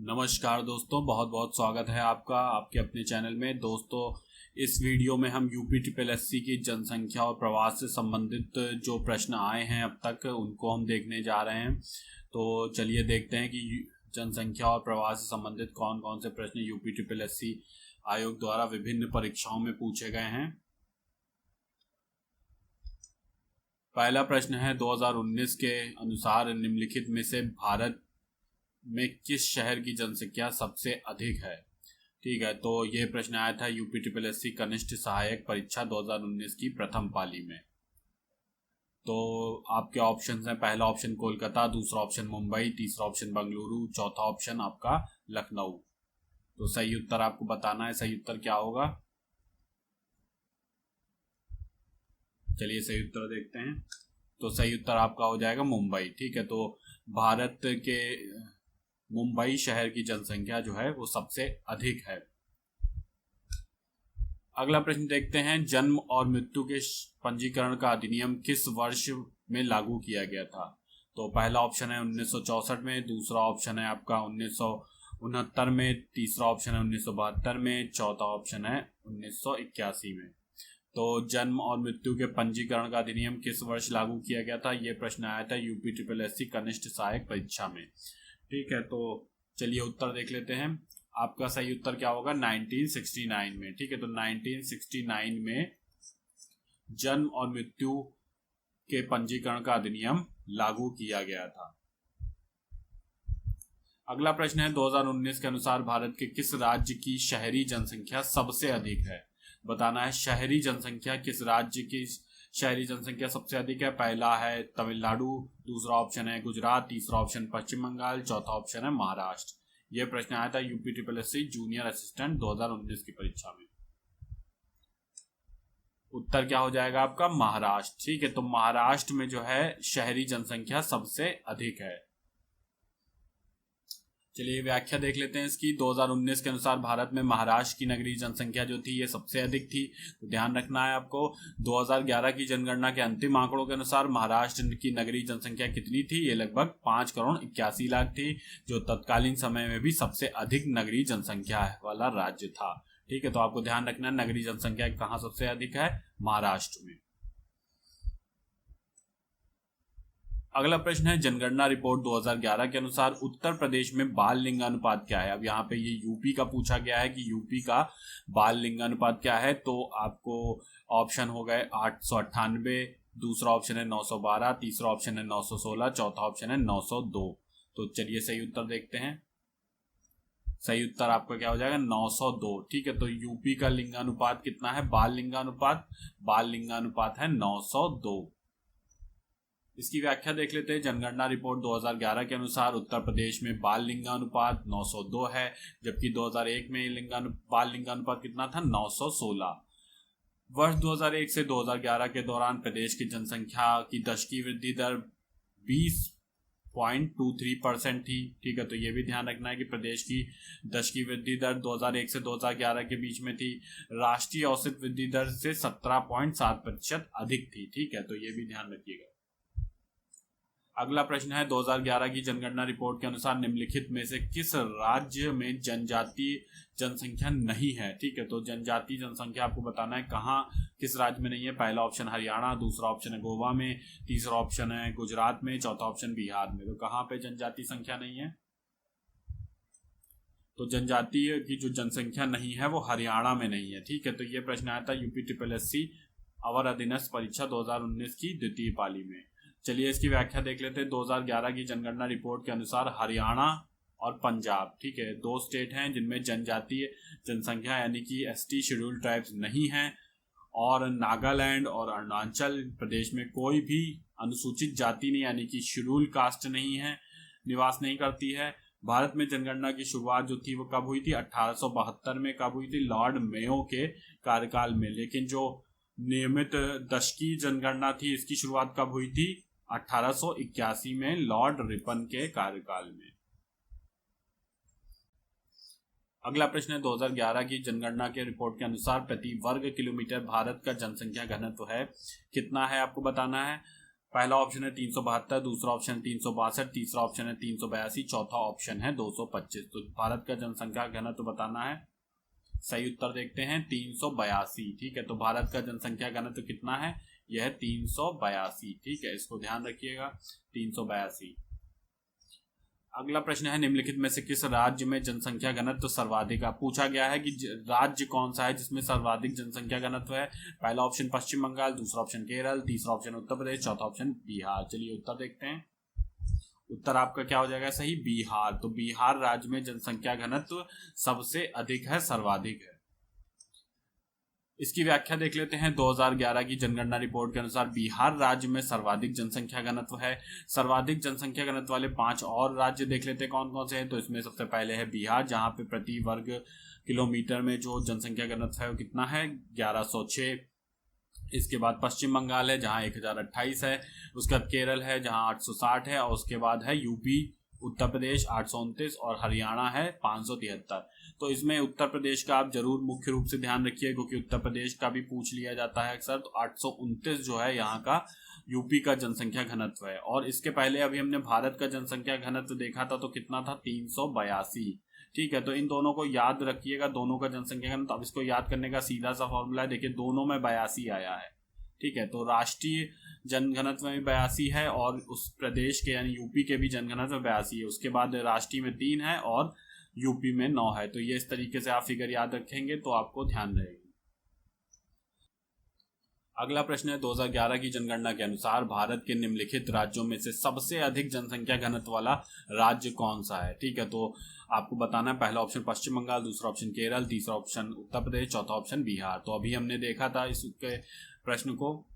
नमस्कार दोस्तों, बहुत बहुत स्वागत है आपका आपके अपने चैनल में। दोस्तों, इस वीडियो में हम यूपी ट्रिपल एससी की जनसंख्या और प्रवास से संबंधित जो प्रश्न आए हैं अब तक उनको हम देखने जा रहे हैं। तो चलिए देखते हैं कि जनसंख्या और प्रवास से संबंधित कौन कौन से प्रश्न यूपी ट्रिपल एससी आयोग द्वारा विभिन्न परीक्षाओं में पूछे गए हैं। पहला प्रश्न है, 2019 के अनुसार निम्नलिखित में से भारत में किस शहर की जनसंख्या सबसे अधिक है। ठीक है, तो ये प्रश्न आया था यूपी ट्रिपल एससी कनिष्ठ सहायक परीक्षा 2019 की प्रथम पाली में। तो आपके ऑप्शंस हैं, पहला ऑप्शन कोलकाता, दूसरा ऑप्शन मुंबई, तीसरा ऑप्शन बेंगलुरु, चौथा ऑप्शन आपका लखनऊ। तो सही उत्तर आपको बताना है, सही उत्तर क्या होगा। चलिए सही उत्तर देखते हैं। तो सही उत्तर आपका हो जाएगा मुंबई। ठीक है, तो भारत के मुंबई शहर की जनसंख्या जो है वो सबसे अधिक है। अगला प्रश्न देखते हैं, जन्म और मृत्यु के पंजीकरण का अधिनियम किस वर्ष में लागू किया गया था। तो पहला ऑप्शन है 1964 में, दूसरा ऑप्शन है आपका 1969 में, तीसरा ऑप्शन है 1972 में, चौथा ऑप्शन है 1981 में। तो जन्म और मृत्यु के पंजीकरण का अधिनियम किस वर्ष लागू किया गया था, यह प्रश्न आया था यूपी ट्रिपल एससी कनिष्ठ सहायक परीक्षा में। ठीक है, तो चलिए उत्तर देख लेते हैं। आपका सही उत्तर क्या होगा, 1969 में। ठीक है, तो 1969 में जन्म और मृत्यु के पंजीकरण का अधिनियम लागू किया गया था। अगला प्रश्न है, 2019 के अनुसार भारत के किस राज्य की शहरी जनसंख्या सबसे अधिक है। बताना है शहरी जनसंख्या, किस राज्य की शहरी जनसंख्या सबसे अधिक है। पहला है तमिलनाडु, दूसरा ऑप्शन है गुजरात, तीसरा ऑप्शन पश्चिम बंगाल, चौथा ऑप्शन है महाराष्ट्र। यह प्रश्न आया था UP triple SC junior assistant 2019 की परीक्षा में। उत्तर क्या हो जाएगा आपका, महाराष्ट्र। ठीक है, तो महाराष्ट्र में जो है शहरी जनसंख्या सबसे अधिक है। चलिए व्याख्या देख लेते हैं इसकी। 2019 के अनुसार भारत में महाराष्ट्र की नगरीय जनसंख्या जो थी ये सबसे अधिक थी। तो ध्यान रखना है आपको, 2011 की जनगणना के अंतिम आंकड़ों के अनुसार महाराष्ट्र की नगरीय जनसंख्या कितनी थी, ये लगभग 5,81,00,000 थी, जो तत्कालीन समय में भी सबसे अधिक नगरीय जनसंख्या वाला राज्य था। ठीक है, तो आपको ध्यान रखना है नगरीय जनसंख्या कहाँ सबसे अधिक है, महाराष्ट्र में। अगला प्रश्न है, जनगणना रिपोर्ट 2011 के अनुसार उत्तर प्रदेश में बाल लिंगानुपात क्या है। अब यहाँ पे ये यूपी का पूछा गया है कि यूपी का बाल लिंगानुपात क्या है। तो आपको ऑप्शन हो गए 898, दूसरा ऑप्शन है 912, तीसरा ऑप्शन है 916, चौथा ऑप्शन है 902। तो चलिए सही उत्तर देखते हैं। सही उत्तर आपका क्या हो जाएगा, 902। ठीक है, तो यूपी का लिंगानुपात कितना है, बाल लिंगानुपात है 902। इसकी व्याख्या देख लेते हैं। जनगणना रिपोर्ट 2011 के अनुसार उत्तर प्रदेश में बाल लिंगानुपात 902 है, जबकि 2001 में बाल लिंगानुपात कितना था, 916। वर्ष 2001 से 2011 के दौरान प्रदेश की जनसंख्या की दशकीय वृद्धि दर 20.23% थी। ठीक है, तो ये भी ध्यान रखना है कि प्रदेश की दशकीय वृद्धि दर 2001 से 2011 के बीच में थी। राष्ट्रीय औसत वृद्धि दर से 17.7% अधिक थी। ठीक है, तो ये भी ध्यान रखिएगा। अगला प्रश्न है, 2011 की जनगणना रिपोर्ट के अनुसार निम्नलिखित में से किस राज्य में जनजातीय जनसंख्या नहीं है। ठीक है, तो जनजातीय जनसंख्या आपको बताना है कहाँ किस राज्य में नहीं है। पहला ऑप्शन हरियाणा, दूसरा ऑप्शन है गोवा में, तीसरा ऑप्शन है गुजरात में, चौथा ऑप्शन बिहार में। तो कहाँ पे जनजातीय संख्या नहीं है, तो जनजातीय की जो जनसंख्या नहीं है वो हरियाणा में नहीं है। ठीक है, तो ये प्रश्न आया था यूपी ट्रिपल एससी अवर अधीनस्थ परीक्षा 2019 की द्वितीय पाली में। चलिए इसकी व्याख्या देख लेते हैं। 2011 की जनगणना रिपोर्ट के अनुसार हरियाणा और पंजाब, ठीक है, दो स्टेट हैं जिनमें जनजातीय जनसंख्या यानी कि एसटी शेड्यूल्ड ट्राइब्स नहीं हैं, और नागालैंड और अरुणाचल प्रदेश में कोई भी अनुसूचित जाति नहीं यानी कि शेड्यूल कास्ट नहीं है, निवास नहीं करती है। भारत में जनगणना की शुरुआत जो थी वो कब हुई थी, 1872 में कब हुई थी, लॉर्ड मेयो के कार्यकाल में। लेकिन जो नियमित दशकीय जनगणना थी इसकी शुरुआत कब हुई थी, 1881 में लॉर्ड रिपन के कार्यकाल में। अगला प्रश्न है, 2011 की जनगणना के रिपोर्ट के अनुसार प्रति वर्ग किलोमीटर भारत का जनसंख्या घनत्व है कितना है, आपको बताना है। पहला ऑप्शन है 372, दूसरा ऑप्शन है 362, तीसरा ऑप्शन है 382, चौथा ऑप्शन है 225। तो भारत का जनसंख्या घनत्व बताना है। सही उत्तर देखते हैं 382। ठीक है, तो भारत का जनसंख्या घनत्व कितना है? यह है 382। ठीक है, इसको ध्यान रखिएगा, 382। अगला प्रश्न है निम्नलिखित में से किस राज्य में जनसंख्या घनत्व सर्वाधिक है? पूछा गया है कि राज्य कौन सा है जिसमें सर्वाधिक जनसंख्या घनत्व है। पहला ऑप्शन पश्चिम बंगाल, दूसरा ऑप्शन केरल, तीसरा ऑप्शन उत्तर प्रदेश, चौथा ऑप्शन बिहार। चलिए उत्तर देखते हैं। उत्तर आपका क्या हो जाएगा? सही, बिहार। तो बिहार राज्य में जनसंख्या घनत्व सबसे अधिक है, सर्वाधिक है। इसकी व्याख्या देख लेते हैं। 2011 की जनगणना रिपोर्ट के अनुसार बिहार राज्य में सर्वाधिक जनसंख्या घनत्व है। सर्वाधिक जनसंख्या घनत्व वाले 5 और राज्य देख लेते हैं कौन कौन से हैं। तो इसमें सबसे पहले है बिहार, जहां पे प्रति वर्ग किलोमीटर में जो जनसंख्या घनत्व है वो कितना है? 1106। इसके बाद पश्चिम बंगाल है जहां 1028 है। उसके बाद केरल है जहां 860 है। और उसके बाद है यूपी, उत्तर प्रदेश 829 और हरियाणा है 573। तो इसमें उत्तर प्रदेश का आप जरूर मुख्य रूप से ध्यान रखिए, क्योंकि उत्तर प्रदेश का भी पूछ लिया जाता है अक्सर। तो 829 जो है यहाँ का यूपी का जनसंख्या घनत्व है। और इसके पहले अभी हमने भारत का जनसंख्या घनत्व देखा था, तो कितना था? 382। ठीक है, तो इन दोनों को याद रखिएगा, दोनों का जनसंख्या घनत्व। अब इसको याद करने का सीधा सा फॉर्मूला है, देखिए दोनों में 82 आया है। ठीक है, तो राष्ट्रीय जनघनत्व में 82 है और उस प्रदेश के यानी यूपी के भी जनघनत्व में 82 है। उसके बाद राष्ट्रीय में 3 है और यूपी में 9 है। तो ये इस तरीके से आप फिगर याद रखेंगे तो आपको ध्यान रहेगा। अगला प्रश्न है 2011 की जनगणना के अनुसार भारत के निम्नलिखित राज्यों में से सबसे अधिक जनसंख्या घनत्व वाला राज्य कौन सा है? ठीक है, तो आपको बताना है। पहला ऑप्शन पश्चिम बंगाल, दूसरा ऑप्शन केरल, तीसरा ऑप्शन उत्तर प्रदेश, चौथा ऑप्शन बिहार। तो अभी हमने देखा था इसके प्रश्न को,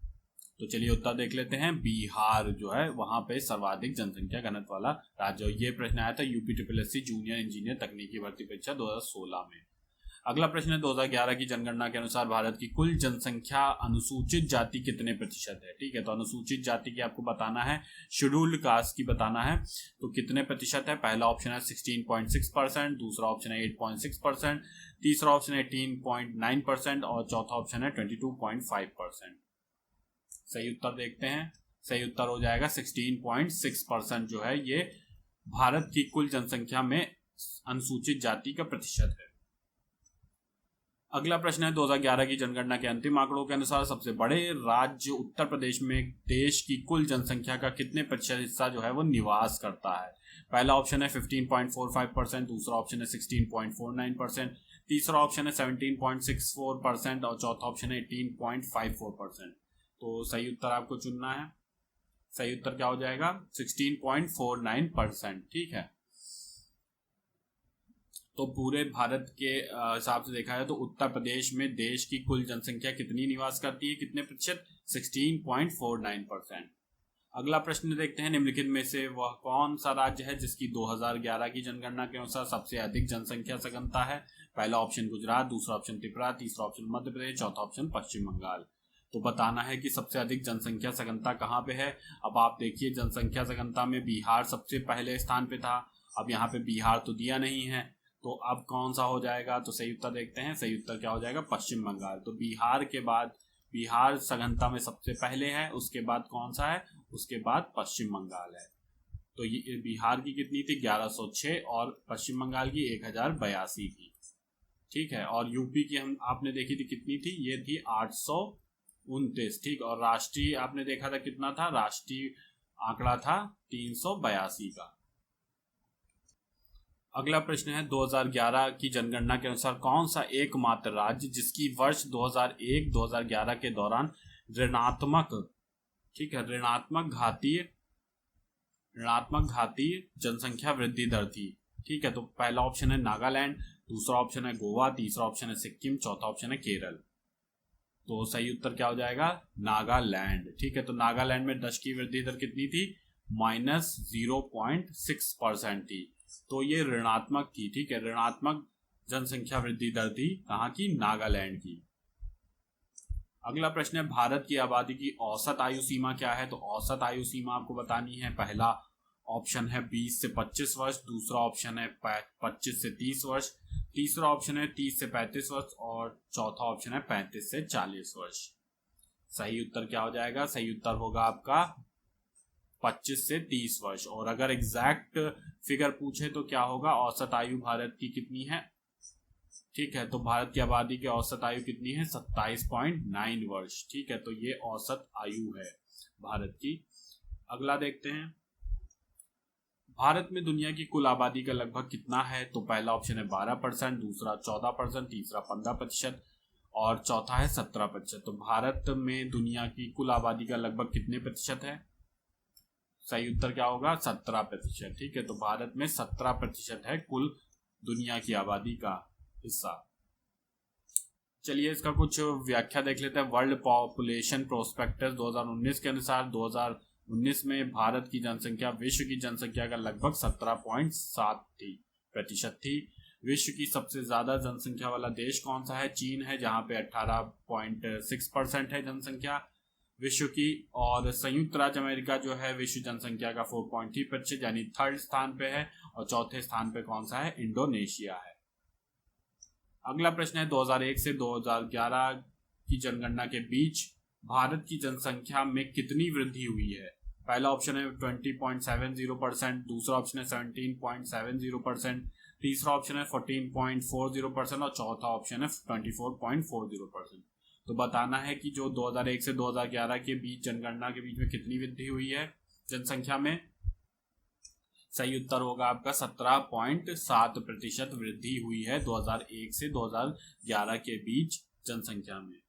तो चलिए उत्तर देख लेते हैं। बिहार जो है वहां पे सर्वाधिक जनसंख्या घनत्व वाला राज्य। ये प्रश्न आया था यूपी जूनियर इंजीनियर तकनीकी भर्ती परीक्षा 2016 में। अगला प्रश्न है 2011 की जनगणना के अनुसार भारत की कुल जनसंख्या अनुसूचित जाति कितने प्रतिशत है? ठीक है, तो अनुसूचित जाति की आपको बताना है, शेड्यूल्ड कास्ट की बताना है। तो कितने प्रतिशत है? पहला ऑप्शन है 16.6%, दूसरा ऑप्शन है 8.6%, तीसरा ऑप्शन है 18.9% और चौथा ऑप्शन है 22.5%। सही उत्तर देखते हैं। सही उत्तर हो जाएगा 16.6% जो है ये भारत की कुल जनसंख्या में अनुसूचित जाति का प्रतिशत है। अगला प्रश्न है 2011 की जनगणना के अंतिम आंकड़ों के अनुसार सबसे बड़े राज्य उत्तर प्रदेश में देश की कुल जनसंख्या का कितने प्रतिशत हिस्सा जो है वो निवास करता है? पहला ऑप्शन है 15.45%, दूसरा ऑप्शन है 16.49%, तीसरा ऑप्शन है 17.64% और चौथा ऑप्शन है 18.54%। तो सही उत्तर आपको चुनना है। सही उत्तर क्या हो जाएगा? 16.49%। ठीक है, तो पूरे भारत के हिसाब से देखा है तो उत्तर प्रदेश में देश की कुल जनसंख्या कितनी निवास करती है? कितने प्रतिशत? 16.49%। अगला प्रश्न देखते हैं निम्नलिखित में से वह कौन सा राज्य है जिसकी 2011 की जनगणना के अनुसार सबसे अधिक जनसंख्या सघनता है? पहला ऑप्शन गुजरात, दूसरा ऑप्शन त्रिपुरा, तीसरा ऑप्शन मध्य प्रदेश, चौथा ऑप्शन पश्चिम बंगाल। तो बताना है कि सबसे अधिक जनसंख्या सघनता कहाँ पे है। अब आप देखिए जनसंख्या सघनता में बिहार सबसे पहले स्थान पे था। अब यहाँ पे बिहार तो दिया नहीं है, तो अब कौन सा हो जाएगा? तो सही उत्तर देखते हैं। सही उत्तर क्या हो जाएगा? पश्चिम बंगाल। तो बिहार के बाद बिहार सघनता में सबसे पहले है, उसके बाद कौन सा है? उसके बाद पश्चिम बंगाल है। तो ये बिहार की कितनी थी? 1106 और पश्चिम बंगाल की 1082 थी। ठीक है, और यूपी की हम आपने देखी थी कितनी थी? ये थी 829। ठीक, और राष्ट्रीय आपने देखा था कितना था? राष्ट्रीय आंकड़ा था 382 का। अगला प्रश्न है 2011 की जनगणना के अनुसार कौन सा एकमात्र राज्य जिसकी वर्ष 2001-2011 के दौरान ऋणात्मक, ठीक है, ऋणात्मक घातीय जनसंख्या वृद्धि दर थी? ठीक है, तो पहला ऑप्शन है नागालैंड, दूसरा ऑप्शन है गोवा, तीसरा ऑप्शन है सिक्किम, चौथा ऑप्शन है केरल। तो सही उत्तर क्या हो जाएगा? नागालैंड। ठीक है, तो नागालैंड में दश की वृद्धि दर कितनी थी? -0.6% थी। तो ये ऋणात्मक थी। ठीक है, ऋणात्मक जनसंख्या वृद्धि दर थी कहाँ की? नागालैंड की। अगला प्रश्न है भारत की आबादी की औसत आयु सीमा क्या है? तो औसत आयु सीमा आपको बतानी है। पहला ऑप्शन है 20 से 25 वर्ष, दूसरा ऑप्शन है 25 से 30 वर्ष, तीसरा ऑप्शन है 30 से 35 वर्ष और चौथा ऑप्शन है 35 से 40 वर्ष। सही उत्तर क्या हो जाएगा? सही उत्तर होगा आपका 25 से 30 वर्ष। और अगर एग्जैक्ट फिगर पूछे तो क्या होगा, औसत आयु भारत की कितनी है, ठीक है, तो भारत की आबादी की औसत आयु कितनी है, 27.9 वर्ष। ठीक है, तो ये औसत आयु है भारत की। अगला देखते हैं, भारत में दुनिया की कुल आबादी का लगभग कितना है, तो पहला ऑप्शन है 12%, दूसरा 14%, तीसरा 15% और चौथा है 17%। तो भारत में दुनिया की कुल आबादी का लगभग कितने प्रतिशत है, सही उत्तर क्या होगा, 17%। ठीक है, तो भारत में 17% है कुल दुनिया की आबादी का हिस्सा। चलिए इसका कुछ व्याख्या देख लेते हैं। वर्ल्ड पॉपुलेशन प्रोस्पेक्टस 2019 के अनुसार 2019 में भारत की जनसंख्या विश्व की जनसंख्या का लगभग 17.7 प्रतिशत थी। विश्व की सबसे ज्यादा जनसंख्या वाला देश कौन सा है, चीन है, जहां पे 18.6% है जनसंख्या विश्व की। और संयुक्त राज्य अमेरिका जो है विश्व जनसंख्या का 4.3% यानी थर्ड स्थान पे है। और चौथे स्थान पे कौन सा है, इंडोनेशिया है। अगला प्रश्न है, 2001 से 2011 की जनगणना के बीच भारत की जनसंख्या में कितनी वृद्धि हुई है। पहला ऑप्शन है 20.70%, दूसरा ऑप्शन है 17.70%, तीसरा ऑप्शन है 14.40% और चौथा ऑप्शन है 24.40%। तो बताना है कि जो 2001 से 2011 के बीच जनगणना के बीच में कितनी वृद्धि हुई है जनसंख्या में। सही उत्तर होगा आपका 17.7% वृद्धि हुई है 2001 से 2011 के बीच जनसंख्या में।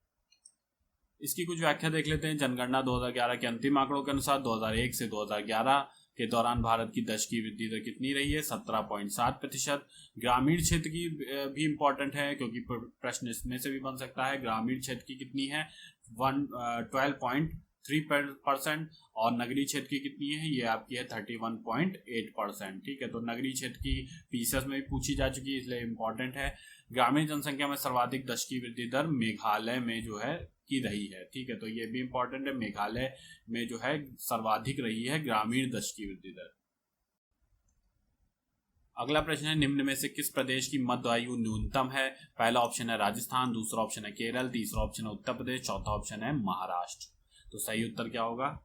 इसकी कुछ व्याख्या देख लेते हैं। जनगणना 2011 के अंतिम आंकड़ों के अनुसार 2001 से 2011 के दौरान भारत की दशकीय वृद्धि दर कितनी रही है, 17.7%। ग्रामीण क्षेत्र की भी इंपॉर्टेंट है क्योंकि प्रश्न इसमें से भी बन सकता है। ग्रामीण क्षेत्र की कितनी है, 12.3%। और नगरीय क्षेत्र की कितनी है, ये आपकी है 31.8%। ठीक है, तो नगरीय क्षेत्र की पीसेस में भी पूछी जा चुकी है इसलिए इंपॉर्टेंट है। ग्रामीण जनसंख्या में सर्वाधिक दशकीय वृद्धि दर मेघालय में जो है की रही है। ठीक है, तो ये भी इंपॉर्टेंट है, मेघालय में जो है सर्वाधिक रही है ग्रामीण दशकीय वृद्धि दर। अगला प्रश्न है, निम्न में से किस प्रदेश की मध्य आयु न्यूनतम है। पहला ऑप्शन है राजस्थान, दूसरा ऑप्शन है केरल, तीसरा ऑप्शन है उत्तर प्रदेश, चौथा ऑप्शन है महाराष्ट्र। तो सही उत्तर क्या होगा,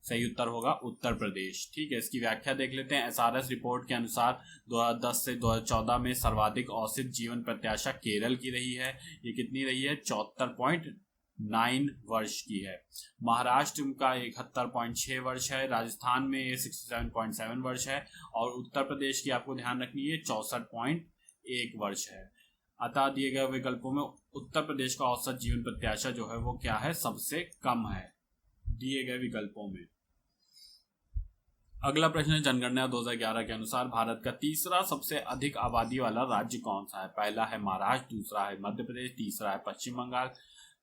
सही उत्तर होगा उत्तर प्रदेश। ठीक है, इसकी व्याख्या देख लेते हैं। एसआरएस रिपोर्ट के अनुसार 2010 से 2014 में सर्वाधिक औसत जीवन प्रत्याशा केरल की रही है। ये कितनी रही है, 74.9 वर्ष की है। महाराष्ट्र का 71.6 वर्ष है। राजस्थान में ये 67.7 वर्ष है। और उत्तर प्रदेश की आपको ध्यान रखनी है 64.1 वर्ष है। अतः दिए गए विकल्पों में उत्तर प्रदेश का औसत जीवन प्रत्याशा जो है वो क्या है, सबसे कम है दिए गए विकल्पों में। अगला प्रश्न है, जनगणना 2011 के अनुसार भारत का तीसरा सबसे अधिक आबादी वाला राज्य कौन सा है। पहला है महाराष्ट्र, दूसरा है मध्य प्रदेश, तीसरा है पश्चिम बंगाल,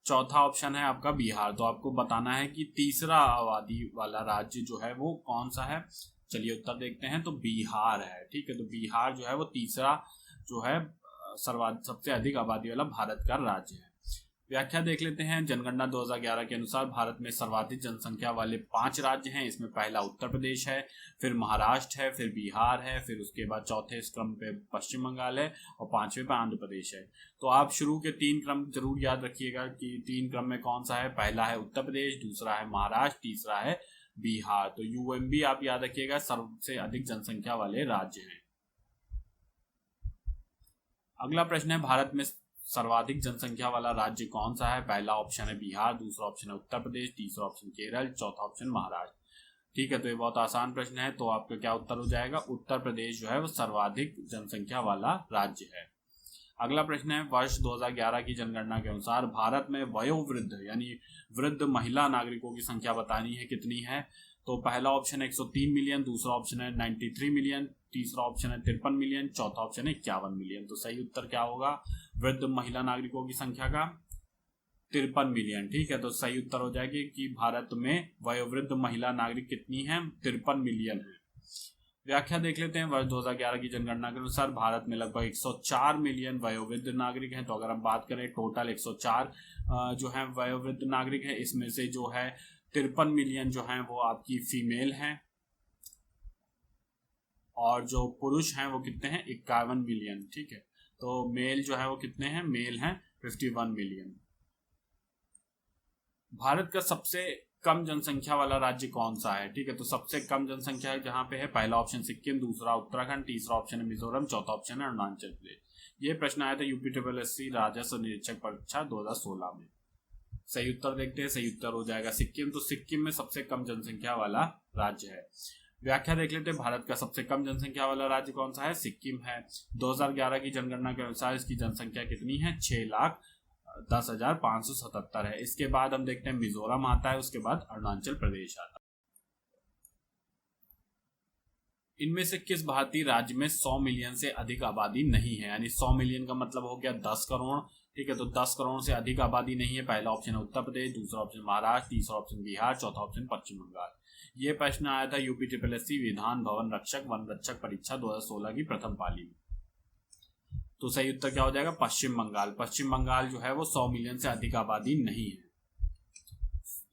चौथा ऑप्शन है आपका बिहार। तो आपको बताना है कि तीसरा आबादी वाला राज्य जो है वो कौन सा है। चलिए उत्तर देखते हैं, तो बिहार है। ठीक है, तो बिहार जो है वो तीसरा जो है सबसे अधिक आबादी वाला भारत का राज्य है। व्याख्या देख लेते हैं। जनगणना 2011 के अनुसार भारत में सर्वाधिक जनसंख्या वाले 5 राज्य हैं। इसमें पहला उत्तर प्रदेश है, फिर महाराष्ट्र है, फिर बिहार है, फिर उसके बाद चौथे क्रम पे पश्चिम बंगाल है और 5वें पे आंध्र प्रदेश है। तो आप शुरू के 3 क्रम जरूर याद रखिएगा कि 3 क्रम में कौन सा है। पहला है उत्तर प्रदेश, दूसरा है महाराष्ट्र, तीसरा है बिहार। तो यूएमबी आप याद रखिएगा, सबसे अधिक जनसंख्या वाले राज्य हैं। अगला प्रश्न है, भारत में सर्वाधिक जनसंख्या वाला राज्य कौन सा है। पहला ऑप्शन है बिहार, दूसरा ऑप्शन है उत्तर प्रदेश, तीसरा ऑप्शन केरल, चौथा ऑप्शन महाराष्ट्र। ठीक है, तो ये बहुत आसान प्रश्न है। तो आपका क्या उत्तर हो जाएगा, उत्तर प्रदेश जो है वो सर्वाधिक जनसंख्या वाला राज्य है। अगला प्रश्न है, वर्ष 2011 की जनगणना के अनुसार भारत में वयोवृद्ध यानी वृद्ध महिला नागरिकों की संख्या बतानी है, कितनी है। तो पहला ऑप्शन है 103 मिलियन, दूसरा ऑप्शन है 93 मिलियन, तीसरा ऑप्शन है 53 मिलियन, चौथा ऑप्शन है 51 मिलियन। तो सही उत्तर क्या होगा, वृद्ध महिला नागरिकों की संख्या का 53 मिलियन। ठीक है, तो सही उत्तर हो जाएगी कि भारत में वयोवृद्ध महिला नागरिक कितनी है, 53 मिलियन है। व्याख्या देख लेते हैं। वर्ष 2011 की जनगणना के अनुसार भारत में लगभग 104 मिलियन वयोवृद्ध नागरिक हैं। तो अगर हम बात करें टोटल 104 जो है वयोवृद्ध नागरिक है, इसमें से जो है 53 मिलियन जो है वो आपकी फीमेल हैं और जो पुरुष हैं वो कितने हैं, 51 मिलियन। ठीक है, तो मेल जो है वो कितने हैं, मेल हैं 51 मिलियन। भारत का सबसे कम जनसंख्या वाला राज्य कौन सा है, ठीक है। तो सबसे कम जनसंख्या जहाँ पे है, पहला ऑप्शन सिक्किम, दूसरा उत्तराखंड, तीसरा ऑप्शन है मिजोरम, चौथा ऑप्शन है अरुणाचल प्रदेश। ये प्रश्न आया था UPSSC राजस्व निरीक्षक परीक्षा 2016 में। सही उत्तर देखते हैं। सही उत्तर हो जाएगा सिक्किम। तो सिक्किम में सबसे कम जनसंख्या वाला राज्य है। व्याख्या देख लेते हैं, भारत का सबसे कम जनसंख्या वाला राज्य कौन सा है, सिक्किम है। 2011 की जनगणना के अनुसार इसकी जनसंख्या कितनी है, 6,10,577 है। इसके बाद हम देखते हैं मिजोरम आता है, उसके बाद अरुणाचल प्रदेश आता है। इनमें से किस भारतीय राज्य में 100 मिलियन से अधिक आबादी नहीं है, यानी 100 मिलियन का मतलब हो गया 10 करोड़, ठीक है। तो 10 करोड़ से अधिक आबादी नहीं है। पहला ऑप्शन है उत्तर प्रदेश, दूसरा ऑप्शन महाराष्ट्र, तीसरा ऑप्शन बिहार, चौथा ऑप्शन पश्चिम बंगाल। ये प्रश्न आया था UPSSC विधान भवन रक्षक वन रक्षक परीक्षा 2016 की प्रथम पाली में। तो सही उत्तर क्या हो जाएगा, पश्चिम बंगाल। पश्चिम बंगाल जो है वो 100 मिलियन से अधिक आबादी नहीं है।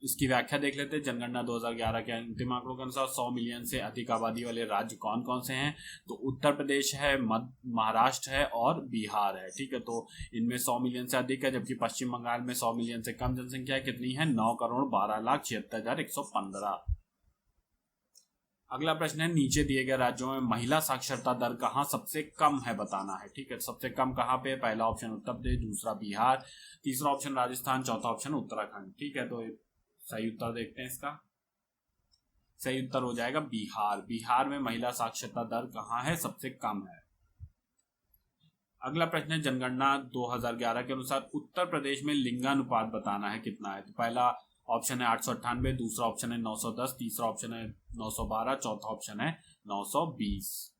इसकी व्याख्या देख लेते हैं। जनगणना 2011 के अंतिम आंकड़ों के अनुसार 100 मिलियन से अधिक आबादी वाले राज्य कौन कौन से हैं, तो उत्तर प्रदेश है, महाराष्ट्र है और बिहार है, ठीक है। तो इनमें 100 मिलियन से अधिक है, जबकि पश्चिम बंगाल में 100 मिलियन से कम जनसंख्या कितनी है, 9,12,76,115। अगला प्रश्न है, नीचे दिए गए राज्यों में महिला साक्षरता दर कहाँ सबसे कम है बताना है, ठीक है। सबसे कम कहाँ पे, पहला ऑप्शन उत्तर प्रदेश, दूसरा बिहार, तीसरा ऑप्शन राजस्थान, चौथा ऑप्शन उत्तराखंड, ठीक है। तो सही उत्तर देखते हैं इसका। सही उत्तर हो जाएगा बिहार। बिहार में महिला साक्षरता दर कहाँ है, सबसे कम है। अगला प्रश्न है, जनगणना 2011 के अनुसार उत्तर प्रदेश में लिंगानुपात बताना है कितना है। तो पहला ऑप्शन है 898, दूसरा ऑप्शन है 910, तीसरा ऑप्शन है 912, चौथा ऑप्शन है 920।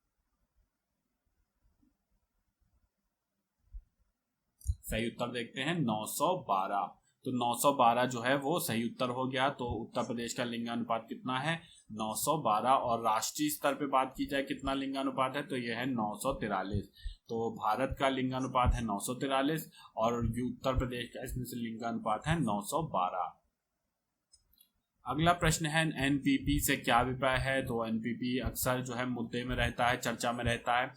सही उत्तर देखते हैं 912। तो 912 जो है वो सही उत्तर हो गया। तो उत्तर प्रदेश का लिंगानुपात कितना है, 912। और राष्ट्रीय स्तर पे बात की जाए कितना लिंगानुपात है, तो यह है 943। तो भारत का लिंगानुपात है 943 और उत्तर प्रदेश का इसमें से लिंगानुपात है 912। अगला प्रश्न है, एनपीपी से क्या अभिप्राय है। तो एनपीपी अक्सर जो है मुद्दे में रहता है, चर्चा में रहता है।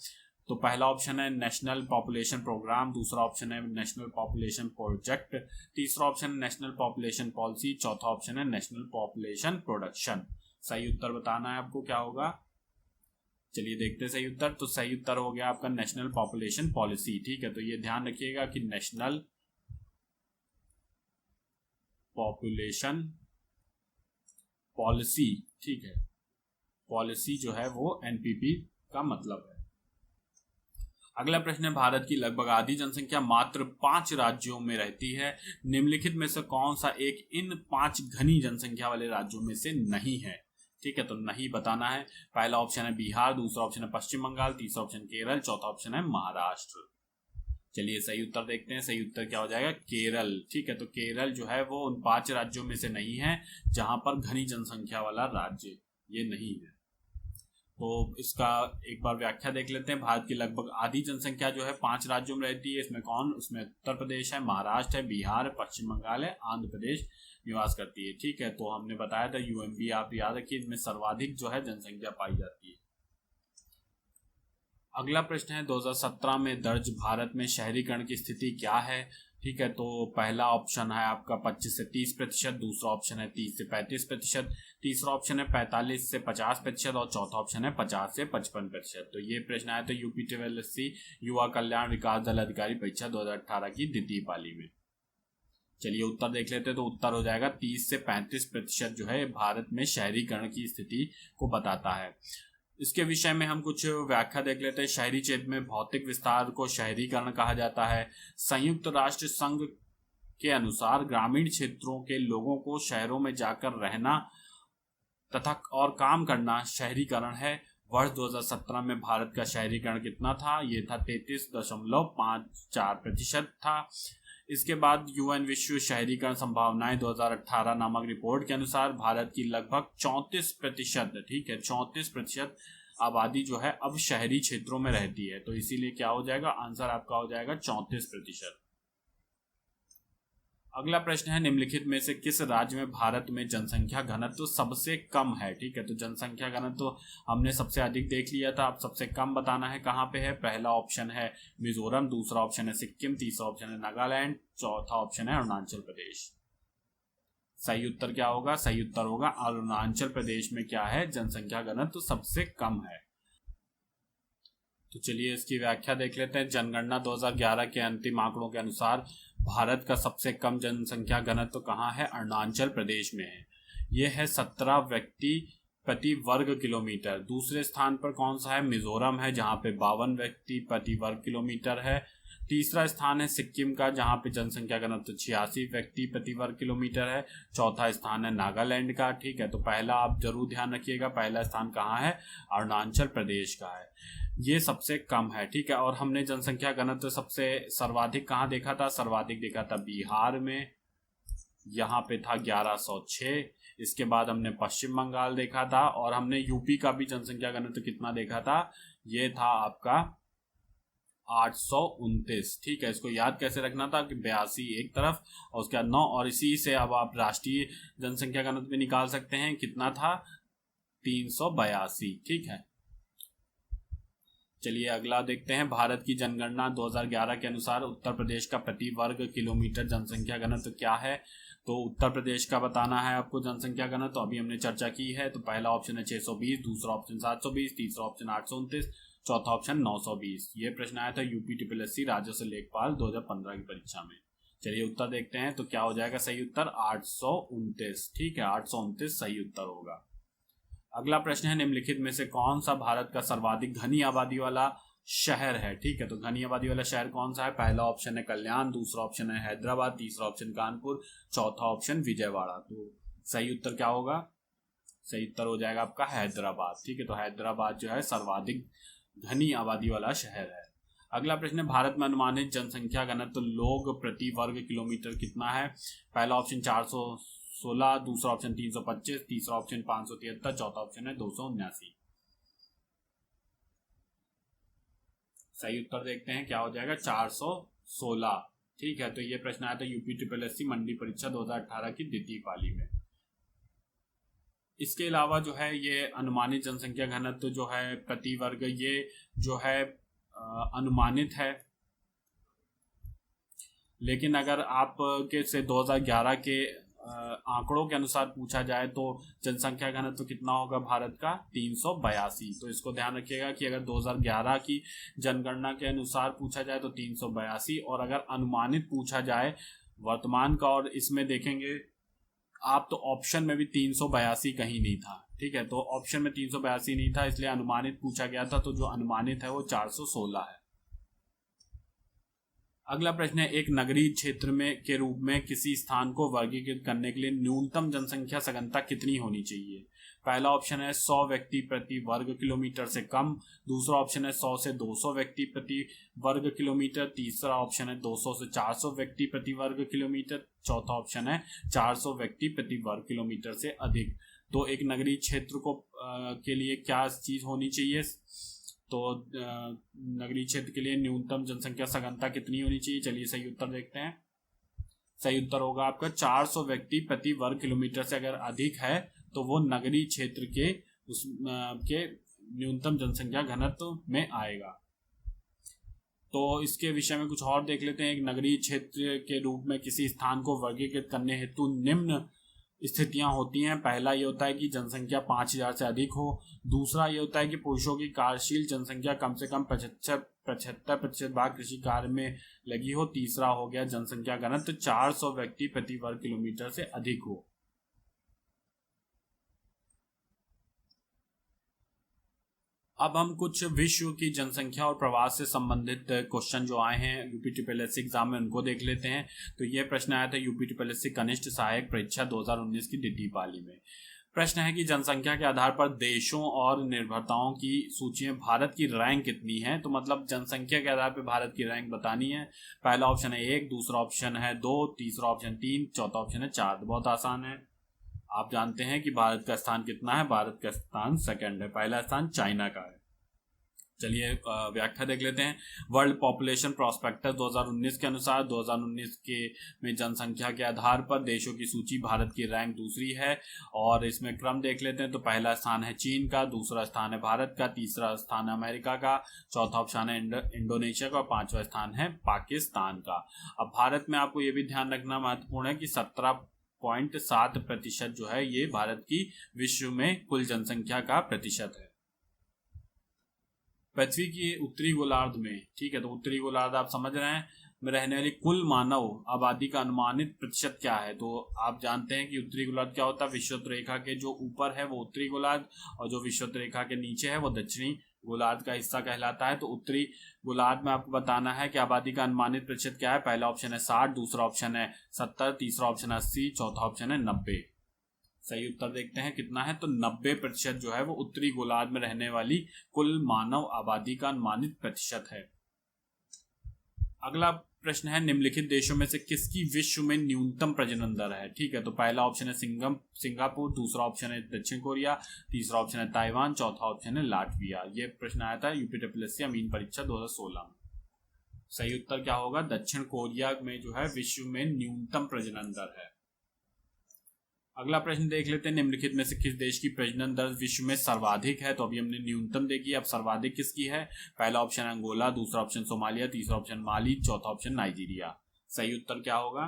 तो पहला ऑप्शन है नेशनल पॉपुलेशन प्रोग्राम, दूसरा ऑप्शन है नेशनल पॉपुलेशन प्रोजेक्ट, तीसरा ऑप्शन है नेशनल पॉपुलेशन पॉलिसी, चौथा ऑप्शन है नेशनल पॉपुलेशन प्रोडक्शन। सही उत्तर बताना है आपको, क्या होगा, चलिए देखते हैं सही उत्तर। तो सही उत्तर हो गया आपका नेशनल पॉपुलेशन पॉलिसी, ठीक है। तो ये ध्यान रखिएगा कि नेशनल पॉपुलेशन पॉलिसी, ठीक है, पॉलिसी जो है वो एनपीपी का मतलब है। अगला प्रश्न है, भारत की लगभग आधी जनसंख्या मात्र 5 राज्यों में रहती है, निम्नलिखित में से कौन सा एक इन 5 घनी जनसंख्या वाले राज्यों में से नहीं है, ठीक है। तो नहीं बताना है। पहला ऑप्शन है बिहार, दूसरा ऑप्शन है पश्चिम बंगाल, तीसरा ऑप्शन केरल, चौथा ऑप्शन है महाराष्ट्र। चलिए सही उत्तर देखते हैं। सही उत्तर क्या हो जाएगा, केरल, ठीक है। तो केरल जो है वो उन 5 राज्यों में से नहीं है जहां पर घनी जनसंख्या वाला राज्य ये नहीं है। तो इसका एक बार व्याख्या देख लेते हैं। भारत की लगभग आधी जनसंख्या जो है 5 राज्यों में रहती है। इसमें कौन, उसमें उत्तर प्रदेश है, महाराष्ट्र है, बिहार है, पश्चिम बंगाल है, आंध्र प्रदेश निवास करती है, ठीक है। तो हमने बताया था यूएमबी, आप याद रखिए, इसमें सर्वाधिक जो है जनसंख्या पाई जाती है। अगला प्रश्न है, 2017 में दर्ज भारत में शहरीकरण की स्थिति क्या है, ठीक है। तो पहला ऑप्शन है आपका 25 से 30%, दूसरा ऑप्शन है 30 से 35%, तीसरा ऑप्शन है 45 से 50% और चौथा ऑप्शन है 50 से 55%। तो ये प्रश्न आया था UPSSC युवा कल्याण विकास दल अधिकारी परीक्षा 2018 की द्वितीय पाली में। चलिए उत्तर देख लेते हैं। तो उत्तर हो जाएगा 30 से 35% जो है भारत में शहरीकरण की स्थिति को बताता है। इसके विषय में हम कुछ व्याख्या देख लेते हैं। शहरी क्षेत्र में भौतिक विस्तार को शहरीकरण कहा जाता है। संयुक्त राष्ट्र संघ के अनुसार ग्रामीण क्षेत्रों के लोगों को शहरों में जाकर रहना तथा और काम करना शहरीकरण है। वर्ष 2017 में भारत का शहरीकरण कितना था, ये था 33.54% था। इसके बाद यूएन विश्व शहरीकरण संभावनाएं 2018 नामक रिपोर्ट के अनुसार भारत की लगभग 34%, ठीक है, 34% आबादी जो है अब शहरी क्षेत्रों में रहती है। तो इसीलिए क्या हो जाएगा, आंसर आपका हो जाएगा 34%। अगला प्रश्न है, निम्नलिखित में से किस राज्य में भारत में जनसंख्या घनत्व सबसे कम है, ठीक है। तो जनसंख्या घनत्व हमने सबसे अधिक देख लिया था, अब सबसे कम बताना है कहाँ पे है। पहला ऑप्शन है मिजोरम, दूसरा ऑप्शन है सिक्किम, तीसरा ऑप्शन है नागालैंड, चौथा ऑप्शन है अरुणाचल प्रदेश। सही उत्तर क्या होगा? सही उत्तर होगा अरुणाचल प्रदेश में क्या है, जनसंख्या घनत्व सबसे कम है। तो चलिए इसकी व्याख्या देख लेते हैं। जनगणना 2011 के अंतिम आंकड़ों के अनुसार भारत का सबसे कम जनसंख्या घनत्व कहाँ है? अरुणाचल प्रदेश में है। यह है 17 व्यक्ति प्रति वर्ग किलोमीटर। दूसरे स्थान पर कौन सा है? मिजोरम है, जहाँ पे 52 व्यक्ति प्रति वर्ग किलोमीटर है। तीसरा स्थान है सिक्किम का, जहाँ पे जनसंख्या घनत्व 86 व्यक्ति प्रति वर्ग किलोमीटर है। चौथा स्थान है नागालैंड का। ठीक है, तो पहला आप जरूर ध्यान रखिएगा, पहला स्थान कहाँ है? अरुणाचल प्रदेश का है, ये सबसे कम है। ठीक है, और हमने जनसंख्या घनत्व सबसे सर्वाधिक कहाँ देखा था? सर्वाधिक देखा था बिहार में, यहाँ पे था 1106। इसके बाद हमने पश्चिम बंगाल देखा था, और हमने यूपी का भी जनसंख्या घनत्व कितना देखा था? ये था आपका 829। ठीक है, इसको याद कैसे रखना था कि 82 एक तरफ और उसके बाद 9, और इसी से अब आप राष्ट्रीय जनसंख्या घनत्व भी निकाल सकते हैं, कितना था? 382। ठीक है, चलिए अगला देखते हैं। भारत की जनगणना 2011 के अनुसार उत्तर प्रदेश का प्रति वर्ग किलोमीटर जनसंख्या घनत्व क्या है? तो उत्तर प्रदेश का बताना है आपको जनसंख्या घनत्व। तो अभी हमने चर्चा की है, तो पहला ऑप्शन है 620, दूसरा ऑप्शन 720, तीसरा ऑप्शन 829, चौथा ऑप्शन 920। ये प्रश्न आया था यूपी SSC राजस्व लेखपाल 2015 की परीक्षा में। चलिए उत्तर देखते हैं, तो क्या हो जाएगा सही उत्तर? 829। ठीक है, 829 सही उत्तर होगा। अगला प्रश्न है, निम्नलिखित में से कौन सा भारत का सर्वाधिक घनी आबादी वाला शहर है? ठीक है, तो घनी आबादी वाला शहर कौन सा है? पहला ऑप्शन है कल्याण, दूसरा ऑप्शन है हैदराबाद, तीसरा ऑप्शन कानपुर, चौथा ऑप्शन विजयवाड़ा। तो सही उत्तर क्या होगा? सही उत्तर हो जाएगा आपका हैदराबाद। ठीक है, तो हैदराबाद जो है सर्वाधिक घनी आबादी वाला शहर है। अगला प्रश्न है, भारत में अनुमानित जनसंख्या घनत्व लोग प्रति वर्ग किलोमीटर कितना है? पहला ऑप्शन 416, दूसरा ऑप्शन 325, तीसरा ऑप्शन 573, चौथा ऑप्शन है 279। सही उत्तर देखते हैं, क्या हो जाएगा? 416। ठीक है, तो ये प्रश्न आया था यूपी SSC मंडी परीक्षा 2018 की द्वितीय पाली में। इसके अलावा जो है ये अनुमानित जनसंख्या घनत्व जो है प्रति वर्ग, ये जो है अनुमानित है, लेकिन अगर आप के से 2011 के आंकड़ों के अनुसार पूछा जाए तो जनसंख्या घनत्व कितना होगा भारत का? 382। तो इसको ध्यान रखिएगा कि अगर 2011 की जनगणना के अनुसार पूछा जाए तो 382, और अगर अनुमानित पूछा जाए वर्तमान का, और इसमें देखेंगे आप तो ऑप्शन में भी 382 कहीं नहीं था। ठीक है, तो ऑप्शन में 382 नहीं था, इसलिए अनुमानित पूछा गया था, तो जो अनुमानित है वो 416 है। अगला प्रश्न है, एक नगरीय क्षेत्र में के रूप में किसी स्थान को वर्गीकृत करने के लिए न्यूनतम जनसंख्या सघनता कितनी होनी चाहिए? पहला ऑप्शन है 100 व्यक्ति प्रति वर्ग किलोमीटर से कम, दूसरा ऑप्शन है 100 से 200 व्यक्ति प्रति वर्ग किलोमीटर, तीसरा ऑप्शन है 200 से 400 व्यक्ति प्रति वर्ग किलोमीटर, चौथा ऑप्शन है 400 व्यक्ति प्रति वर्ग किलोमीटर से अधिक। तो एक नगरीय क्षेत्र को के लिए क्या चीज होनी चाहिए? तो नगरीय क्षेत्र के लिए न्यूनतम जनसंख्या सघनता कितनी होनी चाहिए? चलिए सही उत्तर देखते हैं। सही उत्तर होगा आपका 400 व्यक्ति प्रति वर्ग किलोमीटर से अगर अधिक है तो वो नगरीय क्षेत्र के के न्यूनतम जनसंख्या घनत्व में आएगा। तो इसके विषय में कुछ और देख लेते हैं। एक नगरीय क्षेत्र के रूप में किसी स्थान को वर्गीकृत करने हेतु निम्न स्थितियां होती हैं। पहला ये होता है कि जनसंख्या 5000 से अधिक हो, दूसरा ये होता है कि पुरुषों की कार्यशील जनसंख्या कम से कम 75% भाग कृषि कार्य में लगी हो, तीसरा हो गया जनसंख्या घनत्व 400 व्यक्ति प्रति वर्ग किलोमीटर से अधिक हो। अब हम कुछ विश्व की जनसंख्या और प्रवास से संबंधित क्वेश्चन जो आए हैं यूपी SSC एग्जाम में, उनको देख लेते हैं। तो ये प्रश्न आया था यूपी SSC कनिष्ठ सहायक परीक्षा 2019 की द्वितीय पाली में। प्रश्न है कि जनसंख्या के आधार पर देशों और निर्भरताओं की सूची में भारत की रैंक कितनी है? तो मतलब जनसंख्या के आधार पर भारत की रैंक बतानी है। पहला ऑप्शन है 1, दूसरा ऑप्शन है 2, तीसरा ऑप्शन 3, चौथा ऑप्शन है 4। बहुत आसान है, आप जानते हैं कि भारत का स्थान कितना है? भारत का स्थान सेकंड है, पहला स्थान चाइना का है। चलिए व्याख्या देख लेते हैं। वर्ल्ड पॉपुलेशन प्रोस्पेक्टस 2019 के अनुसार 2019 के में जनसंख्या के आधार पर देशों की सूची, भारत की रैंक दूसरी है। और इसमें क्रम देख लेते हैं। तो पहला स्थान है चीन का, दूसरा स्थान है भारत का, तीसरा स्थान है अमेरिका का, चौथा ऑप्शन है इंडोनेशिया का, और पांचवा स्थान है पाकिस्तान का। अब भारत में आपको ये भी ध्यान रखना महत्वपूर्ण है कि 17 0.7% जो है ये भारत की विश्व में कुल जनसंख्या का प्रतिशत है। पृथ्वी के उत्तरी गोलार्ध में, ठीक है, तो उत्तरी गोलार्ध आप समझ रहे हैं, में रहने वाली कुल मानव आबादी का अनुमानित प्रतिशत क्या है। तो आप जानते हैं कि उत्तरी गोलार्ध क्या होता है, विषुवत रेखा के जो ऊपर है वो उत्तरी गोलार्ध और जो विषुवत रेखा के नीचे है वो दक्षिणी गोलार्ध का हिस्सा कहलाता है। तो उत्तरी गोलार्ध में आपको बताना है कि आबादी का अनुमानित प्रतिशत क्या है। पहला ऑप्शन है 60, दूसरा ऑप्शन है 70, तीसरा ऑप्शन है 80, चौथा ऑप्शन है 90। सही उत्तर देखते हैं कितना है, तो 90% जो है वो उत्तरी गोलार्ध में रहने वाली कुल मानव आबादी का अनुमानित प्रतिशत है। अगला प्रश्न है निम्नलिखित देशों में से किसकी विश्व में न्यूनतम प्रजनन दर है। ठीक है, तो पहला ऑप्शन है सिंगापुर, दूसरा ऑप्शन है दक्षिण कोरिया, तीसरा ऑप्शन है ताइवान, चौथा ऑप्शन है लाटविया। ये प्रश्न आया था यूपीएससी अमीन परीक्षा 2016 में। सही उत्तर क्या होगा, दक्षिण कोरिया में जो है विश्व में न्यूनतम प्रजनन दर है। अगला प्रश्न देख लेते हैं निम्नलिखित में से किस देश की प्रजनन दर विश्व में सर्वाधिक है। तो अभी हमने न्यूनतम देखी, अब सर्वाधिक किसकी है। पहला ऑप्शन अंगोला, दूसरा ऑप्शन सोमालिया, तीसरा ऑप्शन माली, चौथा ऑप्शन नाइजीरिया। सही उत्तर क्या होगा,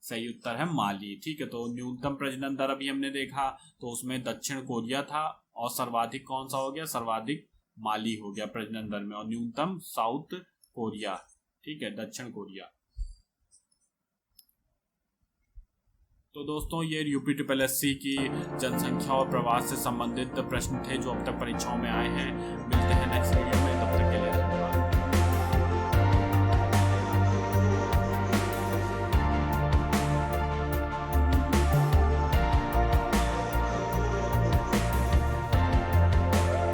सही उत्तर है माली। ठीक है, तो न्यूनतम प्रजनन दर अभी हमने देखा तो उसमें दक्षिण कोरिया था और सर्वाधिक कौन सा हो गया, सर्वाधिक माली हो गया प्रजनन दर में, और न्यूनतम साउथ कोरिया, ठीक है, दक्षिण कोरिया। तो दोस्तों ये यूपीएससी की जनसंख्या और प्रवास से संबंधित प्रश्न थे जो अब तक परीक्षाओं में आए हैं। मिलते हैं नेक्स्ट वीडियो में, तब तक के लिए धन्यवाद।